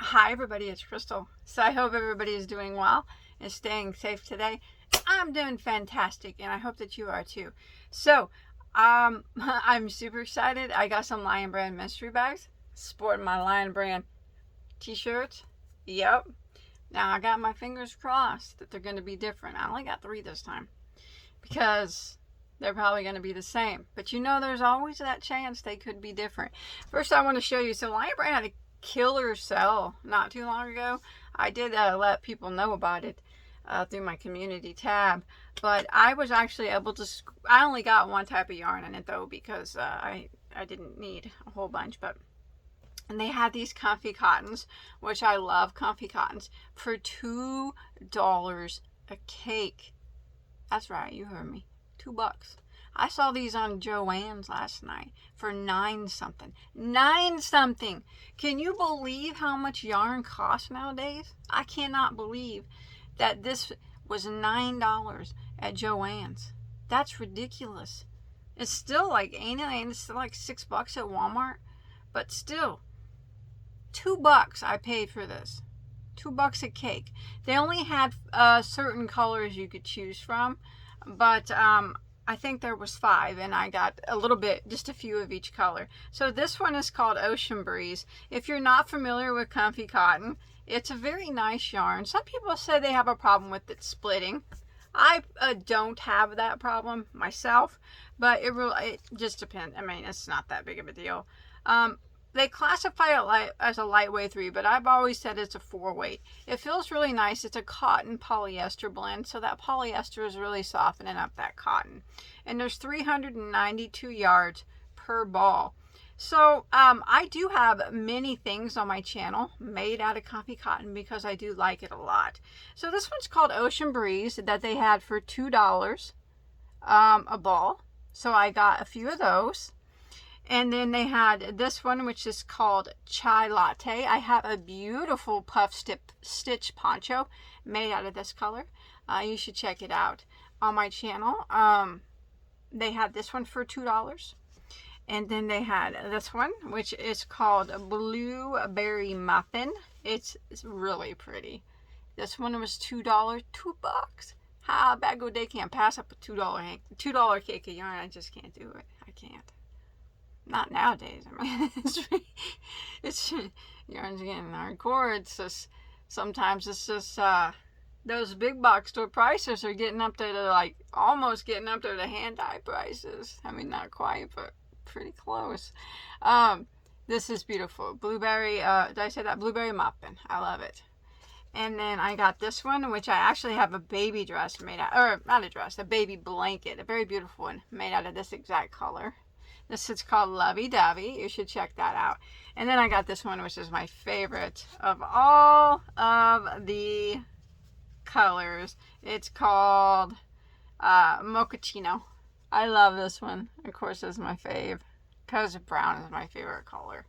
Hi everybody, it's Crystal. So I hope everybody is doing well and staying safe today. I'm doing fantastic and I hope that you are too. So I'm super excited. I got some Lionbrand mystery bags, sporting my Lionbrand t-shirts. Yep. Now I got my fingers crossed that they're going to be different. I only got 3 this time because they're probably going to be the same. But you know, there's always that chance they could be different. First I want to show you, so Lionbrand had a killer sale not too long ago. I did let people know about it through my community tab, but I was actually able to I only got one type of yarn in it though, because I didn't need a whole bunch. And they had these comfy cottons, which I love comfy cottons, for $2 a cake. That's right, you heard me, $2. I saw these on Joann's last night for 9 something. 9 something. Can you believe how much yarn costs nowadays? I cannot believe that this was $9 at Joann's. That's ridiculous. It's still like, ain't it? It's still like $6 at Walmart. But still, $2 I paid for this. $2 a cake. They only had certain colors you could choose from, but I think there was 5 and I got a little bit, just a few of each color. So this one is called Ocean Breeze. If you're not familiar with comfy cotton, it's a very nice yarn. Some people say they have a problem with it splitting. I don't have that problem myself, but it just depends. I mean, it's not that big of a deal. They classify it as a lightweight 3, but I've always said it's a 4 weight. It feels really nice. It's a cotton polyester blend, so that polyester is really softening up that cotton. And there's 392 yards per ball. So I do have many things on my channel made out of comfy cotton because I do like it a lot. So this one's called Ocean Breeze, that they had for $2 a ball. So I got a few of those. And then they had this one, which is called Chai Latte. I have a beautiful puff stitch poncho made out of this color. You should check it out on my channel. They had this one for $2. And then they had this one, which is called Blueberry Muffin. It's really pretty. This one was $2. $2. How Bagoday can't pass up a $2 cake of yarn. I just can't do it. I can't. Not nowadays. I mean, it's yarn's getting hardcore. It's just, sometimes it's just those big box store prices are getting up there to like almost getting up there to hand dye prices. I mean, not quite, but pretty close. This is beautiful. Blueberry. Did I say that? Blueberry Muffin. I love it. And then I got this one, which I actually have a baby dress made out, or not a dress, a baby blanket, a very beautiful one made out of this exact color. This is called Lovey Dovey. You should check that out. And then I got this one, which is my favorite of all of the colors. It's called Mochaccino. I love this one. Of course, it's my fave because brown is my favorite color.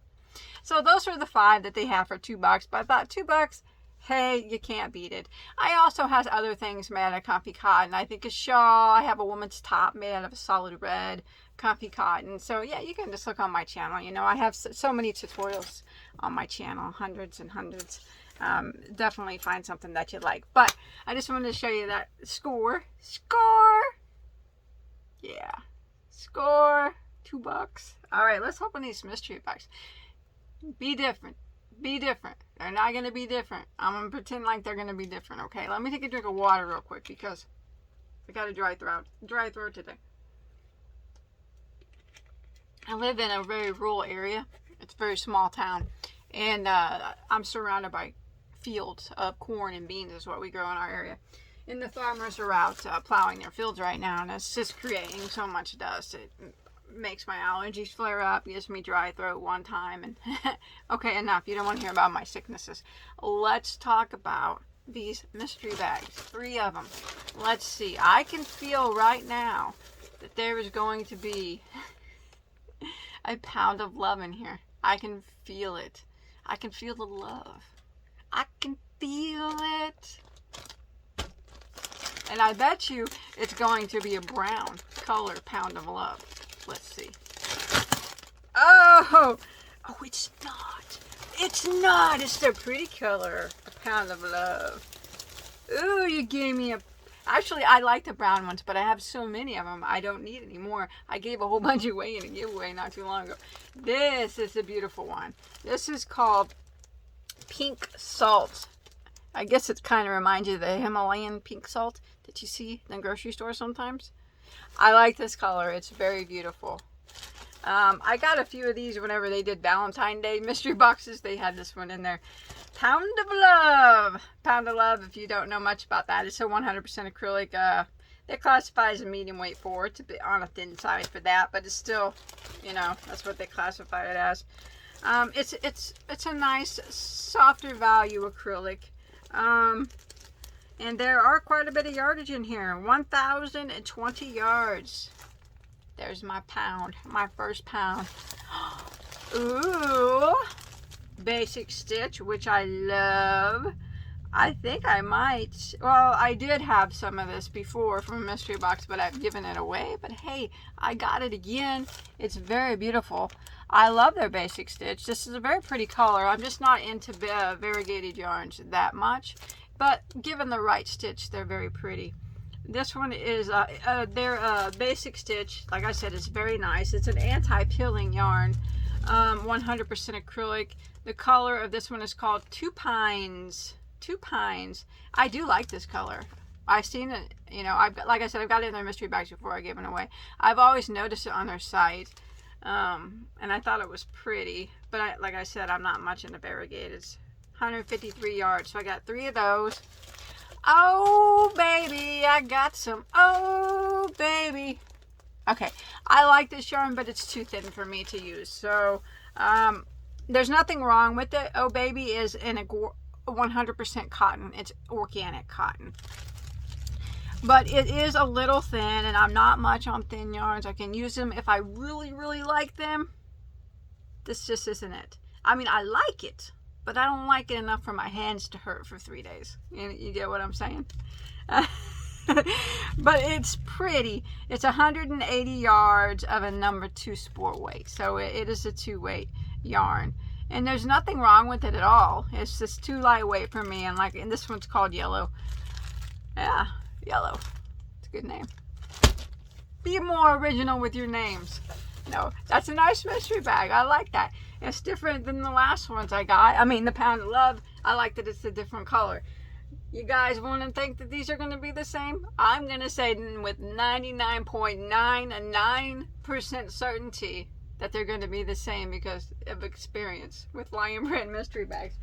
So those are the 5 that they have for $2. But I thought $2, hey, you can't beat it. I also have other things made out of comfy cotton. I think a shawl. I have a woman's top made out of a solid red comfy cotton. So yeah, you can just look on my channel. You know, I have so many tutorials on my channel, hundreds and hundreds. Definitely find something that you like. But I just wanted to show you that score. Yeah, score. $2. All right, let's open these mystery bags. Be different. Be different. They're not going to be different. I'm going to pretend like they're going to be different, okay? Let me take a drink of water real quick because I got a dry throat today. I live in a very rural area. It's a very small town. And I'm surrounded by fields of corn and beans is what we grow in our area. And the farmers are out plowing their fields right now. And it's just creating so much dust. It makes my allergies flare up, gives me dry throat one time, and okay, enough. You don't want to hear about my sicknesses. Let's talk about these mystery bags. 3 of them. Let's see. I can feel right now that there is going to be a pound of love in here. I can feel it. I can feel the love. I can feel it. And I bet you it's going to be a brown color pound of love. Let's see. Oh, it's not. It's not. It's their pretty color. A Pound of Love. Ooh, you gave me a... Actually, I like the brown ones, but I have so many of them, I don't need any more. I gave a whole bunch away in a giveaway not too long ago. This is a beautiful one. This is called Pink Salt. I guess it kind of reminds you of the Himalayan pink salt that you see in the grocery store sometimes. I like this color. It's very beautiful. I got a few of these whenever they did Valentine's Day mystery boxes. They had this one in there. Pound of Love. Pound of Love, if you don't know much about that, it's a 100% acrylic. They classify as a medium weight for. It's a bit on a thin side for that, but it's still, you know, that's what they classify it as. It's a nice, softer value acrylic. And there are quite a bit of yardage in here. 1,020 yards. There's my pound, my first pound. Ooh, basic stitch, which I love. I think I might, well, I did have some of this before from a mystery box, but I've given it away. But hey, I got it again. It's very beautiful. I love their basic stitch. This is a very pretty color. I'm just not into variegated yarns that much, but given the right stitch, they're very pretty. This one is their basic stitch. Like I said, it's very nice. It's an anti-pilling yarn, 100% acrylic. The color of this one is called Two Pines. Two Pines. I do like this color. I've seen it, you know, like I said, I've got it in their mystery bags before I gave it away. I've always noticed it on their site, and I thought it was pretty. But like I said, I'm not much into variegated. 153 yards, so I got 3 of those. Oh, baby, I got some. Oh, baby. Okay, I like this yarn, but it's too thin for me to use. So, there's nothing wrong with it. Oh, baby is in a 100% cotton. It's organic cotton. But it is a little thin, and I'm not much on thin yarns. I can use them if I really, really like them. This just isn't it. I mean, I like it, but I don't like it enough for my hands to hurt for 3 days. You get what I'm saying? But it's pretty. It's 180 yards of a number 2 sport weight. So it is a 2-weight yarn. And there's nothing wrong with it at all. It's just too lightweight for me. And this one's called Yellow. Yeah, Yellow. It's a good name. Be more original with your names. No, that's a nice mystery bag. I like that. It's different than the last ones I got. I mean, the Pound of Love, I like that it's a different color. You guys want to think that these are going to be the same? I'm going to say with 99.99% certainty that they're going to be the same because of experience with Lionbrand mystery bags.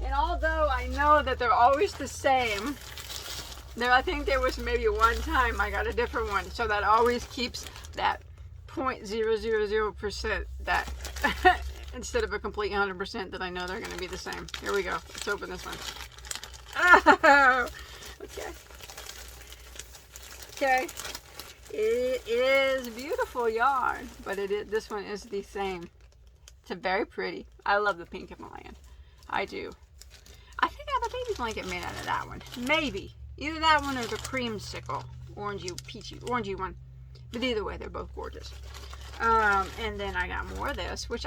And although I know that they're always the same, I think there was maybe one time I got a different one. So that always keeps that 0.000% that instead of a complete 100% that I know they're going to be the same. Here we go. Let's open this one. Oh, okay. Okay. It is beautiful yarn, but this one is the same. It's very pretty. I love the pink Himalayan. I do. I think I have a baby blanket made out of that one. Maybe. Either that one or the creamsicle. Orangey one. But either way, they're both gorgeous. And then I got more of this, which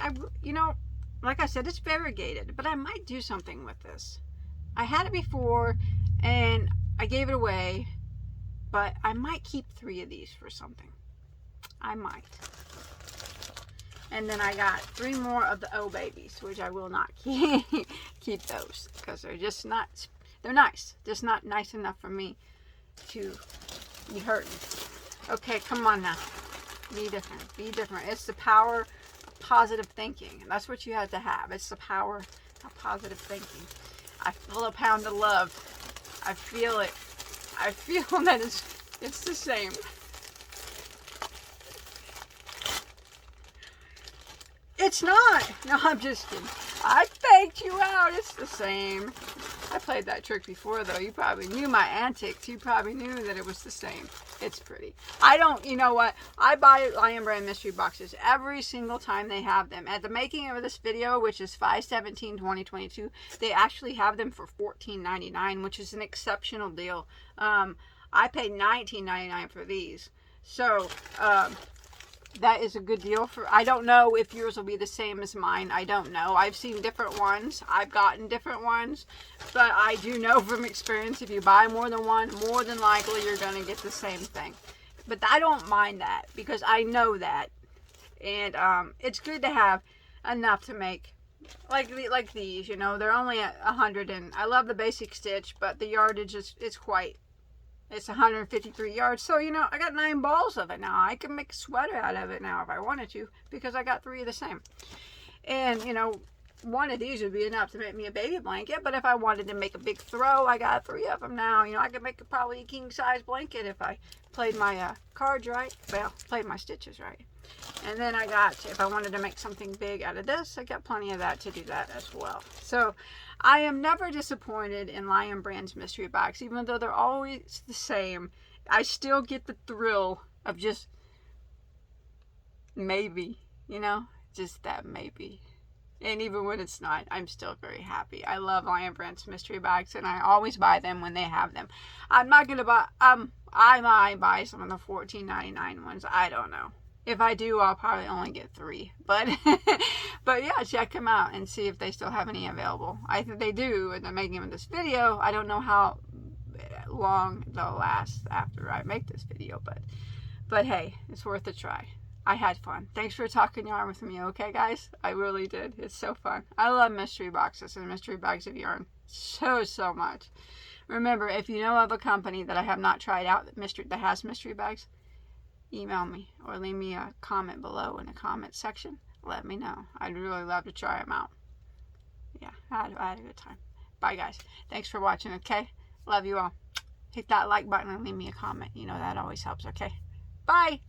like I said, it's variegated, but I might do something with this. I had it before, and I gave it away, but I might keep 3 of these for something. I might. And then I got 3 more of the Oh Babies, which I will not keep those, because they're just not, they're nice, just not nice enough for me to be hurting. Okay, come on now. Be different. Be different. It's the power of positive thinking. And that's what you have to have. It's the power of positive thinking. I feel a pound of love. I feel it. I feel that it's the same. It's not. No, I'm just kidding. I faked you out. It's the same. I played that trick before, though. You probably knew my antics. You probably knew that it was the same. It's pretty. I don't, you know what? I buy Lionbrand mystery boxes every single time they have them. At the making of this video, which is 5/17/2022, they actually have them for $14.99, which is an exceptional deal. I paid $19.99 for these. So, that is a good deal for, I don't know if yours will be the same as mine. I don't know. I've seen different ones. I've gotten different ones. But I do know from experience, if you buy more than one, more than likely you're going to get the same thing. But I don't mind that because I know that. And it's good to have enough to make like these, you know. They're only 100, and I love the basic stitch, but the yardage is quite, it's 153 yards. So, you know, I got 9 balls of it now. I can make a sweater out of it now if I wanted to, because I got 3 of the same. And, you know, one of these would be enough to make me a baby blanket. But if I wanted to make a big throw, I got 3 of them now. You know, I could make probably a king size blanket if I played my cards right. Well, played my stitches right. And then I got, if I wanted to make something big out of this, I got plenty of that to do that as well. So I am never disappointed in Lionbrand's mystery box. Even though they're always the same, I still get the thrill of just maybe, you know, just that maybe. And even when it's not, I'm still very happy. I love Lionbrand's mystery box, and I always buy them when they have them. I'm not going to buy, I might buy some of the $14.99 ones. I don't know. If I do, I'll probably only get 3. But but yeah, check them out and see if they still have any available. I think they do, and I'm making them this video. I don't know how long they'll last after I make this video, but hey, it's worth a try. I had fun. Thanks for talking yarn with me, okay, guys? I really did. It's so fun. I love mystery boxes and mystery bags of yarn so much. Remember, if you know of a company that I have not tried out that has mystery bags, email me or leave me a comment below in the comment section. Let me know. I'd really love to try them out. Yeah, I had a good time. Bye, guys. Thanks for watching, okay? Love you all. Hit that like button and leave me a comment. You know, that always helps, okay? Bye.